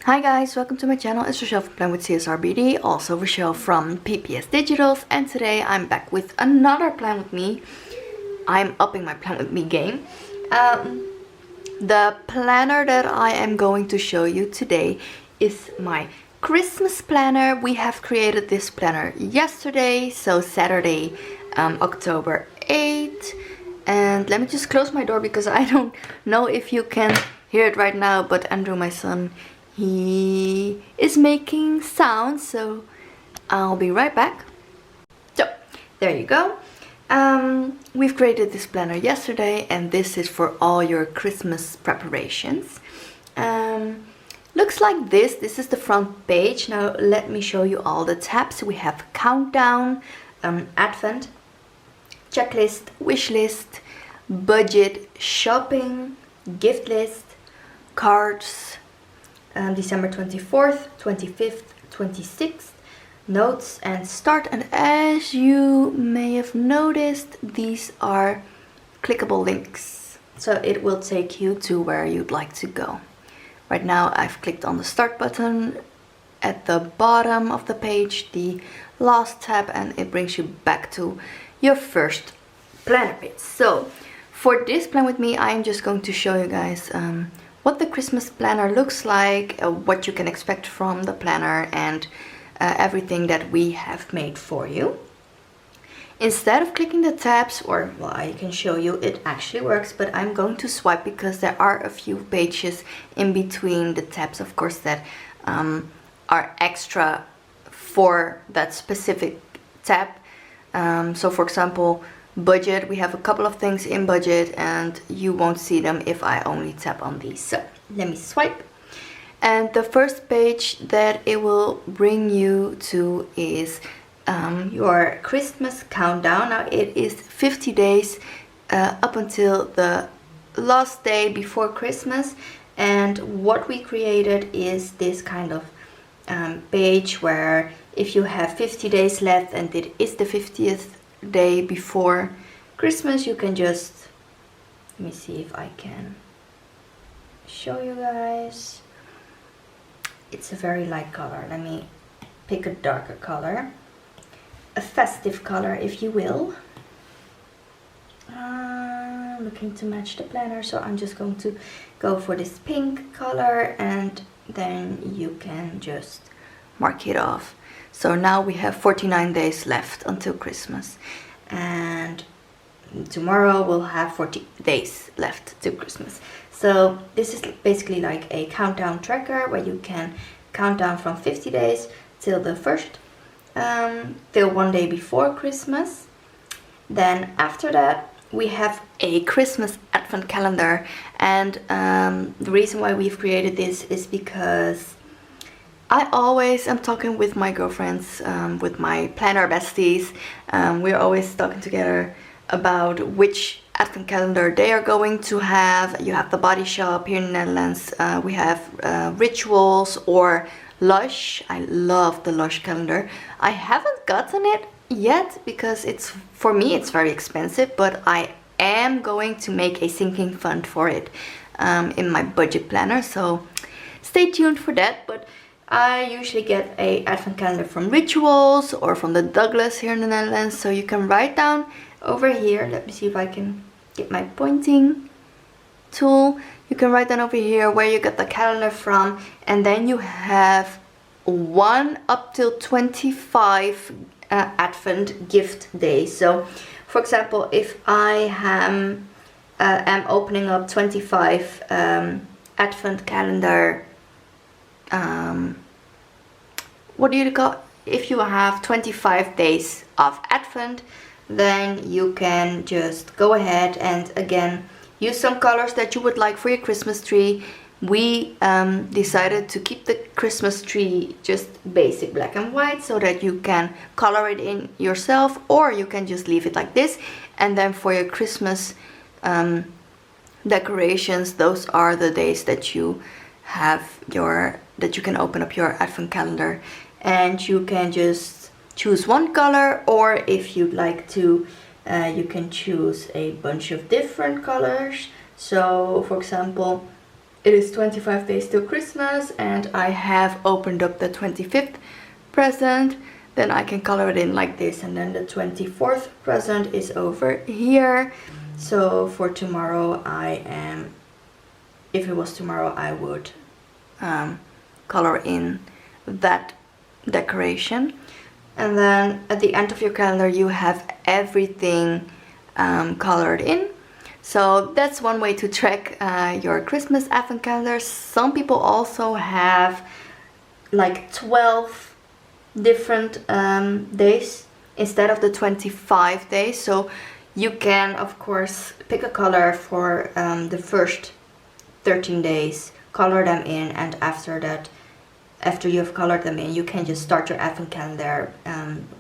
Hi guys, welcome to my channel. It's Rochelle from Plan with CSRBD, also Rochelle from Ppsdigitals, and today I'm back with another Plan with Me. I'm upping my Plan with Me game. The planner that I am going to show you today is my Christmas planner. We have created this planner yesterday, so Saturday, October 8th. And let me just close my door because I don't know if you can hear it right now, but Andrew, my son, he is making sounds, so I'll be right back. So, there you go. We've created this planner yesterday, and this is for all your Christmas preparations. Looks like this. This is the front page. Now let me show you all the tabs. We have countdown, advent, checklist, wish list, budget, shopping, gift list, cards, December 24th, 25th, 26th, notes, and start. And as you may have noticed, these are clickable links, so it will take you to where you'd like to go. Right now I've clicked on the start button at the bottom of the page, the last tab, and it brings you back to your first planner page. So for this Plan with Me, I'm just going to show you guys what the Christmas planner looks like, what you can expect from the planner, and everything that we have made for you. Instead of clicking the tabs, or well, I can show you, it actually works, but I'm going to swipe because there are a few pages in between the tabs, of course, that are extra for that specific tab. So for example, budget, we have a couple of things in budget, and you won't see them if I only tap on these. So let me swipe, and the first page that it will bring you to is your Christmas countdown. Now it is 50 days up until the last day before Christmas, and what we created is this kind of page where if you have 50 days left and it is the 50th day before Christmas, you can just, let me see if I can show you guys. It's a very light color. Let me pick a darker color, a festive color if you will. Looking to match the planner, so I'm just going to go for this pink color, and then you can just mark it off. So now we have 49 days left until Christmas, and tomorrow we'll have 40 days left to Christmas. So this is basically like a countdown tracker where you can count down from 50 days till the first, till one day before Christmas. Then after that we have a Christmas advent calendar, and the reason why we've created this is because I always am talking with my girlfriends, with my planner besties. We're always talking together about which advent calendar they are going to have. You have the Body Shop here in the Netherlands. We have Rituals or Lush. I love the Lush calendar. I haven't gotten it yet because for me it's very expensive, but I am going to make a sinking fund for it in my budget planner, so stay tuned for that. But I usually get a advent calendar from Rituals or from the Douglas here in the Netherlands, so you can write down over here. Let me see if I can get my pointing tool. You can write down over here where you get the calendar from, and then you have 1 up till 25 advent gift days. So for example, if I am opening up 25 advent calendar, what do you call, if you have 25 days of advent, then you can just go ahead and again use some colors that you would like for your Christmas tree. We decided to keep the Christmas tree just basic black and white so that you can color it in yourself, or you can just leave it like this. And then for your Christmas decorations, those are the days that you have that you can open up your advent calendar, and you can just choose one color, or if you'd like to, you can choose a bunch of different colors. So for example, it is 25 days till Christmas, and I have opened up the 25th present. Then I can color it in like this, and then the 24th present is over here. So for tomorrow, if it was tomorrow, I would color in that decoration. And then at the end of your calendar, you have everything colored in. So that's one way to track your Christmas advent calendar. Some people also have like 12 different days instead of the 25 days. So you can, of course, pick a color for the first 13 days, color them in, and after that, after you have colored them in, you can just start your advent calendar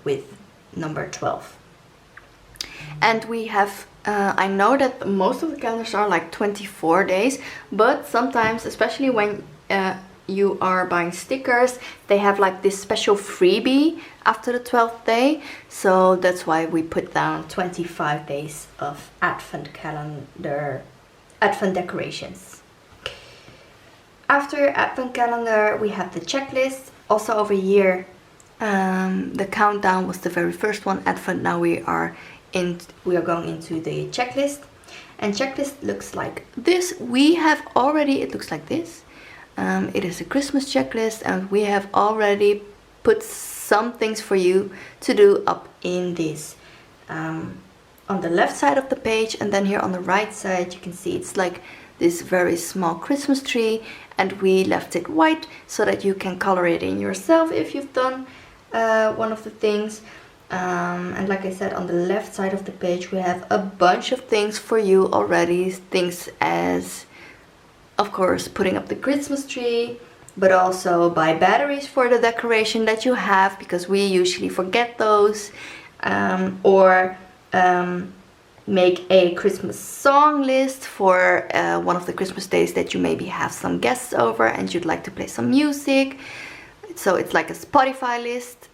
with number 12. And we have, I know that most of the calendars are like 24 days, but sometimes, especially when you are buying stickers, they have like this special freebie after the 12th day. So that's why we put down 25 days of advent calendar, advent decorations. After your advent calendar, we have the checklist. Also over here, the countdown was the very first one, advent. Now we are going into the checklist, and checklist looks like this. It looks like this. It is a Christmas checklist, and we have already put some things for you to do up in this on the left side of the page, and then here on the right side you can see it's like this very small Christmas tree, and we left it white so that you can color it in yourself if you've done one of the things. And like I said, on the left side of the page we have a bunch of things for you already. Things as, of course, putting up the Christmas tree, but also buy batteries for the decoration that you have, because we usually forget those, or make a Christmas song list for one of the Christmas days that you maybe have some guests over and you'd like to play some music. So it's like a Spotify list.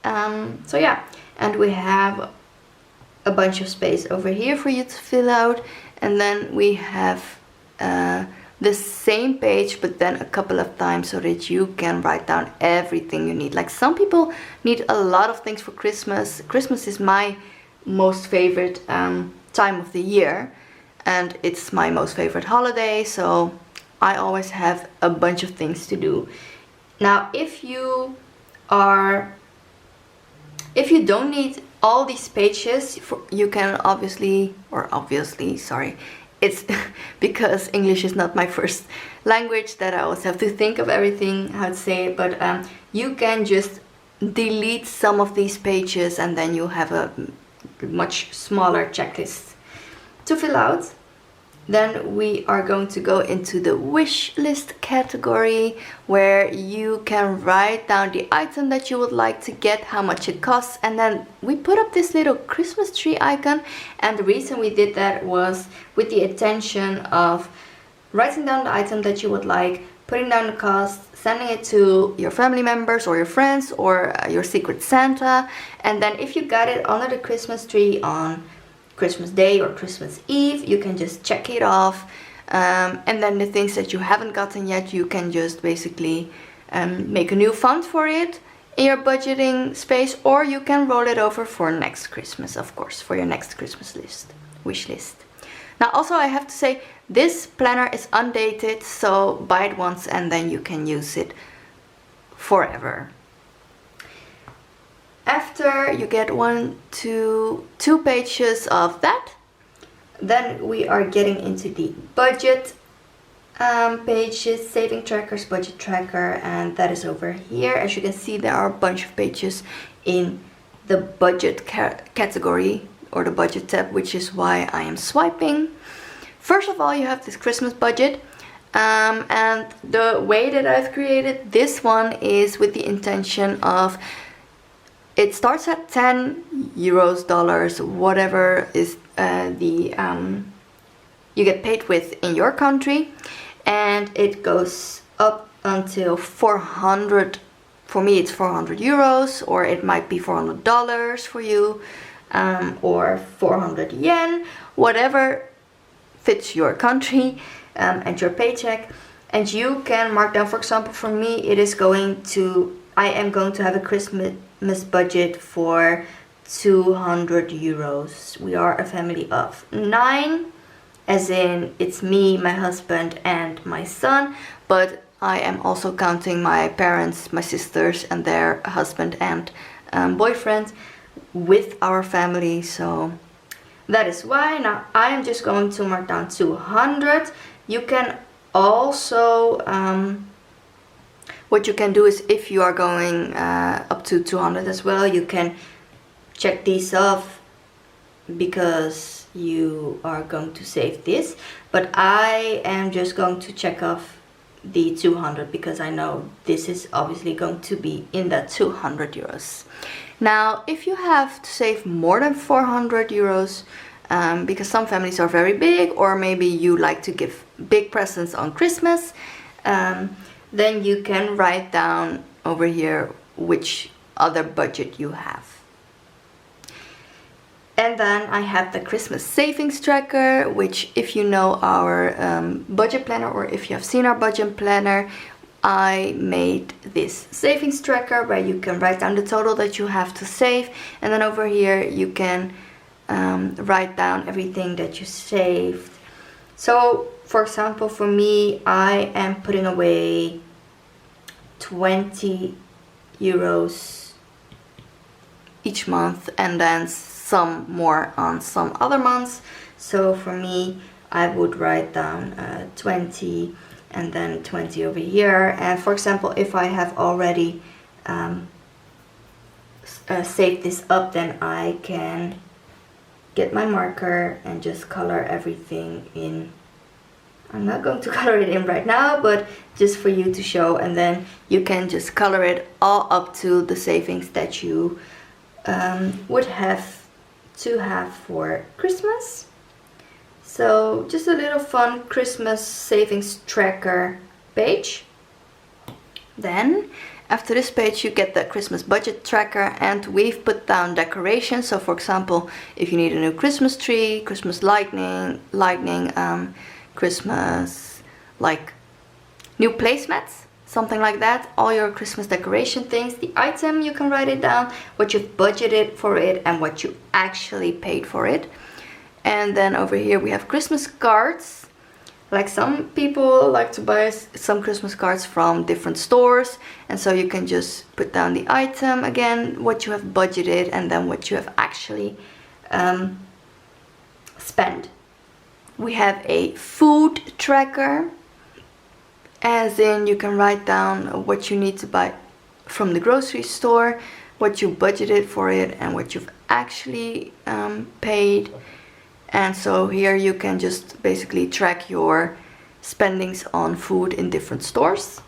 So yeah, and we have a bunch of space over here for you to fill out, and then we have the same page but then a couple of times so that you can write down everything you need. Like, some people need a lot of things for Christmas. Christmas is my most favorite time of the year, and it's my most favorite holiday, so I always have a bunch of things to do. Now, if you don't need all these pages, you can obviously, sorry, it's because English is not my first language that I always have to think of everything, how to say it, but you can just delete some of these pages and then you have a much smaller checklist to fill out. Then we are going to go into the wish list category, where you can write down the item that you would like to get, how much it costs, and then we put up this little Christmas tree icon. And the reason we did that was with the intention of writing down the item that you would like, putting down the cost, sending it to your family members or your friends or your secret Santa, and then if you got it under the Christmas tree on Christmas Day or Christmas Eve, you can just check it off, and then the things that you haven't gotten yet, you can just basically make a new font for it in your budgeting space, or you can roll it over for next Christmas, of course, for your next Christmas list, wish list. Now also I have to say, this planner is undated, so buy it once and then you can use it forever. After you get 1 to 2 pages of that, then we are getting into the budget pages, saving trackers, budget tracker, and that is over here. As you can see, there are a bunch of pages in the budget category or the budget tab, which is why I am swiping. First of all, you have this Christmas budget, and the way that I've created this one is with the intention of, it starts at 10 euros, dollars, whatever is you get paid with in your country, and it goes up until 400. For me it's 400 euros, or it might be $400 for you, or 400 yen, whatever fits your country and your paycheck. And you can mark down, for example, for me, I am going to have a Christmas budget for 200 euros. We are a family of 9, as in it's me, my husband, and my son, but I am also counting my parents, my sisters, and their husband and boyfriend with our family, so that is why. Now I am just going to mark down 200. You can also, what you can do is, if you are going up to 200 as well, you can check these off because you are going to save this. But I am just going to check off the 200 because I know this is obviously going to be in that 200 euros. Now, if you have to save more than 400 euros, because some families are very big, or maybe you like to give big presents on Christmas, then you can write down over here which other budget you have. And then I have the Christmas savings tracker, which, if you know our budget planner, or if you have seen our budget planner, I made this savings tracker where you can write down the total that you have to save, and then over here you can write down everything that you saved. So, for example, for me, I am putting away 20 euros each month, and then some more on some other months. So for me, I would write down 20 and then 20 over here. And for example, if I have already saved this up, then I can get my marker and just color everything in. I'm not going to color it in right now, but just for you to show, and then you can just color it all up to the savings that you would have to have for Christmas. So just a little fun Christmas savings tracker page. Then after this page you get the Christmas budget tracker, and we've put down decorations. So for example, if you need a new Christmas tree, Christmas lightning, Christmas like new placemats, something like that, all your Christmas decoration things, the item, you can write it down, what you've budgeted for it and what you actually paid for it. And then over here we have Christmas cards. Like, some people like to buy some Christmas cards from different stores, and so you can just put down the item, again, what you have budgeted, and then what you have actually spent. We have a food tracker, as in you can write down what you need to buy from the grocery store, what you budgeted for it, and what you've actually paid. And so here you can just basically track your spendings on food in different stores.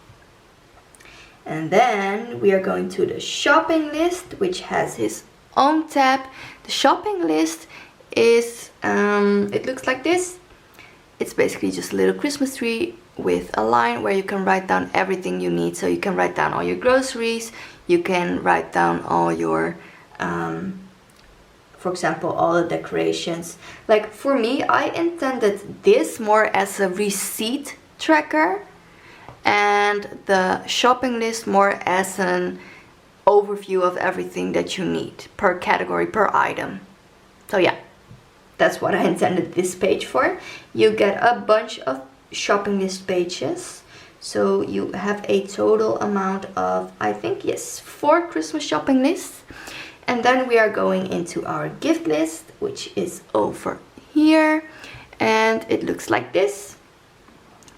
And then we are going to the shopping list, which has its own tab. The shopping list is, it looks like this. It's basically just a little Christmas tree with a line where you can write down everything you need. So you can write down all your groceries, you can write down all your for example, all the decorations. Like, for me, I intended this more as a receipt tracker, and the shopping list more as an overview of everything that you need per category, per item. So yeah, that's what I intended this page for. You get a bunch of shopping list pages. So you have a total amount of, I think, yes, 4 Christmas shopping lists. And then we are going into our gift list, which is over here, and it looks like this.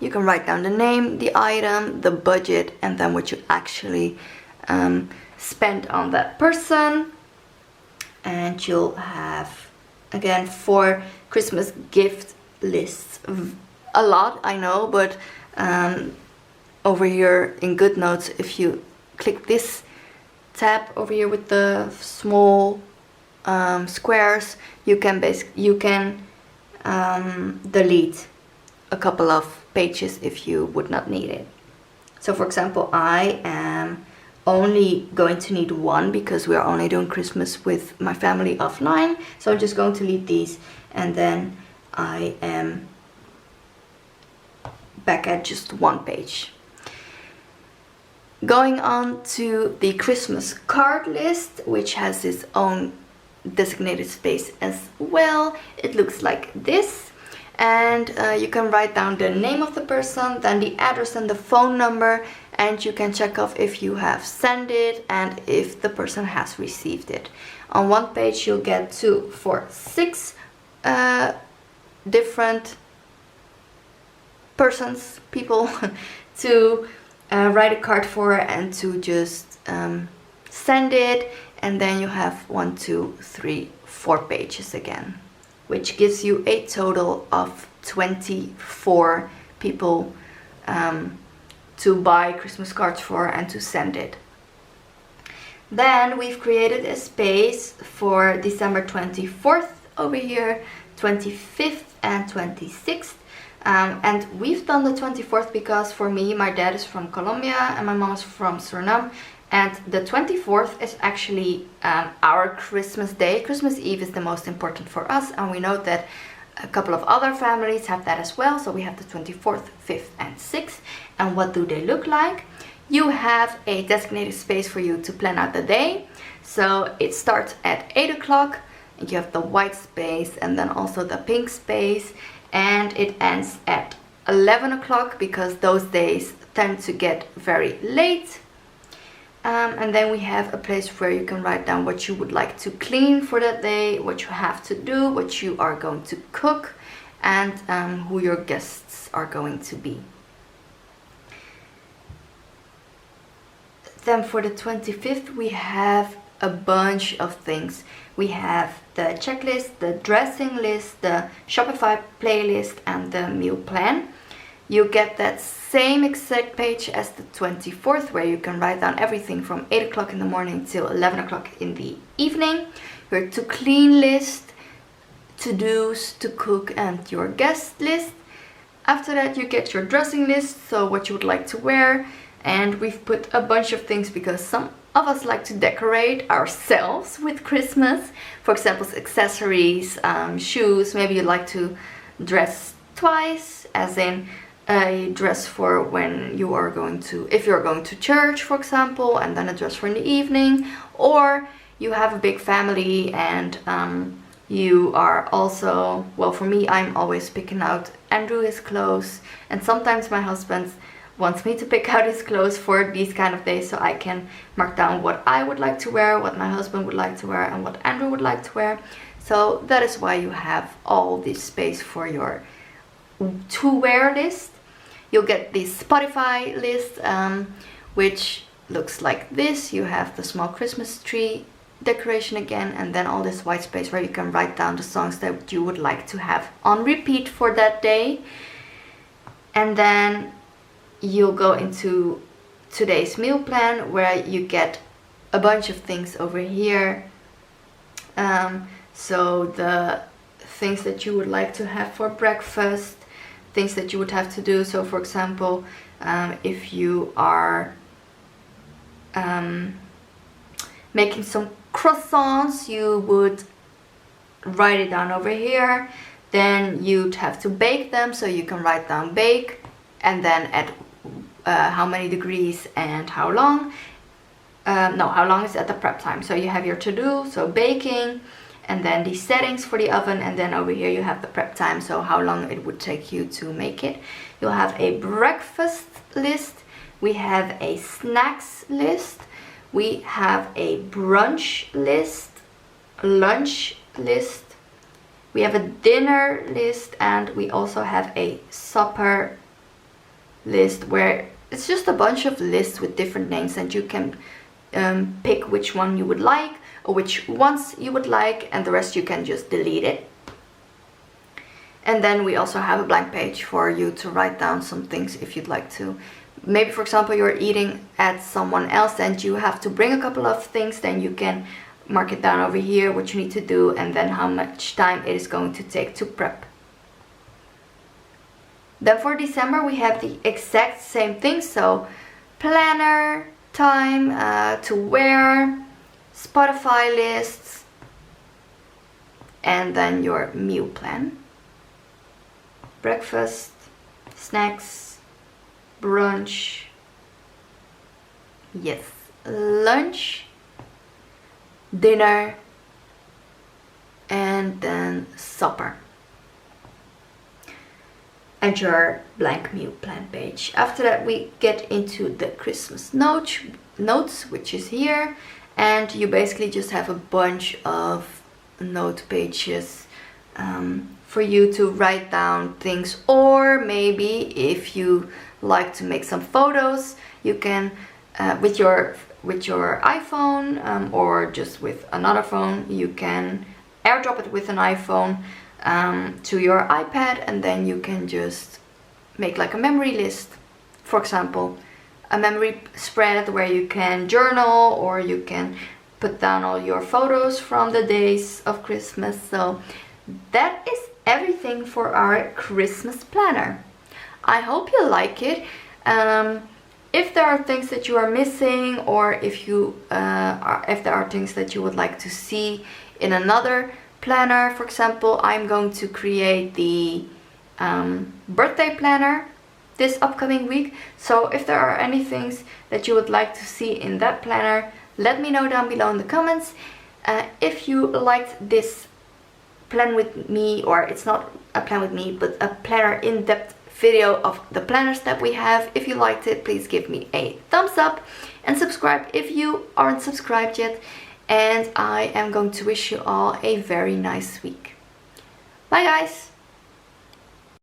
You can write down the name, the item, the budget, and then what you actually spent on that person. And you'll have, again, 4 Christmas gift lists. A lot, I know, but over here in GoodNotes, if you click this tab over here with the small squares, you can delete a couple of pages if you would not need it. So for example, I am only going to need 1 because we are only doing Christmas with my family of 9. So I'm just going to delete these, and then I am back at just one page. Going on to the Christmas card list, which has its own designated space as well. It looks like this, and you can write down the name of the person, then the address and the phone number, and you can check off if you have sent it and if the person has received it. On one page you'll get 2, 4, 6 different people to write a card for and to just send it, and then you have 1, 2, 3, 4 pages again, which gives you a total of 24 people to buy Christmas cards for and to send it. Then we've created a space for December 24th over here, 25th and 26th. And we've done the 24th because for me, my dad is from Colombia and my mom is from Suriname, and the 24th is actually our Christmas day. Christmas Eve is the most important for us, and we know that a couple of other families have that as well. So we have the 24th, 5th and 6th. And what do they look like? You have a designated space for you to plan out the day. So it starts at 8 o'clock, and you have the white space and then also the pink space. And it ends at 11 o'clock because those days tend to get very late. And then we have a place where you can write down what you would like to clean for that day, what you have to do, what you are going to cook, and who your guests are going to be. Then for the 25th we have a bunch of things. We have the checklist, the dressing list, the Shopify playlist and the meal plan. You get that same exact page as the 24th, where you can write down everything from 8 o'clock in the morning till 11 o'clock in the evening. Your to clean list, to-dos, to cook and your guest list. After that you get your dressing list, so what you would like to wear. And we've put a bunch of things because some of us like to decorate ourselves with Christmas. For example, accessories, shoes. Maybe you like to dress twice, as in a dress for when you are going to, if you're going to church, for example, and then a dress for in the evening. Or you have a big family and you are also, well, for me, I'm always picking out Andrew his clothes, and sometimes my husband wants me to pick out his clothes for these kind of days, so I can mark down what I would like to wear, what my husband would like to wear, and what Andrew would like to wear. So that is why you have all this space for your to wear list. You'll get the Spotify list, which looks like this. You have the small Christmas tree decoration again, and then all this white space where you can write down the songs that you would like to have on repeat for that day. And then you'll go into today's meal plan, where you get a bunch of things over here. So the things that you would like to have for breakfast, things that you would have to do. So for example, if you are making some croissants, you would write it down over here. Then you'd have to bake them, so you can write down bake, and then at how many degrees and how long. How long is at the prep time. So you have your to-do, so baking, and then the settings for the oven, and then over here you have the prep time, so how long it would take you to make it. You'll have a breakfast list, we have a snacks list, we have a brunch list, lunch list, we have a dinner list, and we also have a supper list, where it's just a bunch of lists with different names, and you can pick which one you would like or which ones you would like, and the rest you can just delete it. And then we also have a blank page for you to write down some things if you'd like to. Maybe, for example, you're eating at someone else and you have to bring a couple of things, then you can mark it down over here what you need to do, and then how much time it is going to take to prep. Then for December we have the exact same thing, so planner, time, to wear, Spotify lists, and then your meal plan. Breakfast, snacks, brunch, yes, lunch, dinner, and then supper. And your blank meal plan page. After that we get into the Christmas notes, which is here, and you basically just have a bunch of note pages for you to write down things, or maybe if you like to make some photos, you can with your iPhone or just with another phone, you can airdrop it with an iPhone to your iPad, and then you can just make like a memory list, for example, a memory spread where you can journal, or you can put down all your photos from the days of Christmas. So that is everything for our Christmas planner. I hope you like it. If there are things that you are missing, or if there are things that you would like to see in another planner, for example, I'm going to create the birthday planner this upcoming week. So if there are any things that you would like to see in that planner, let me know down below in the comments. If you liked this plan with me, or it's not a plan with me, but a planner in-depth video of the planners that we have, if you liked it, please give me a thumbs up and subscribe if you aren't subscribed yet. And I am going to wish you all a very nice week. Bye guys!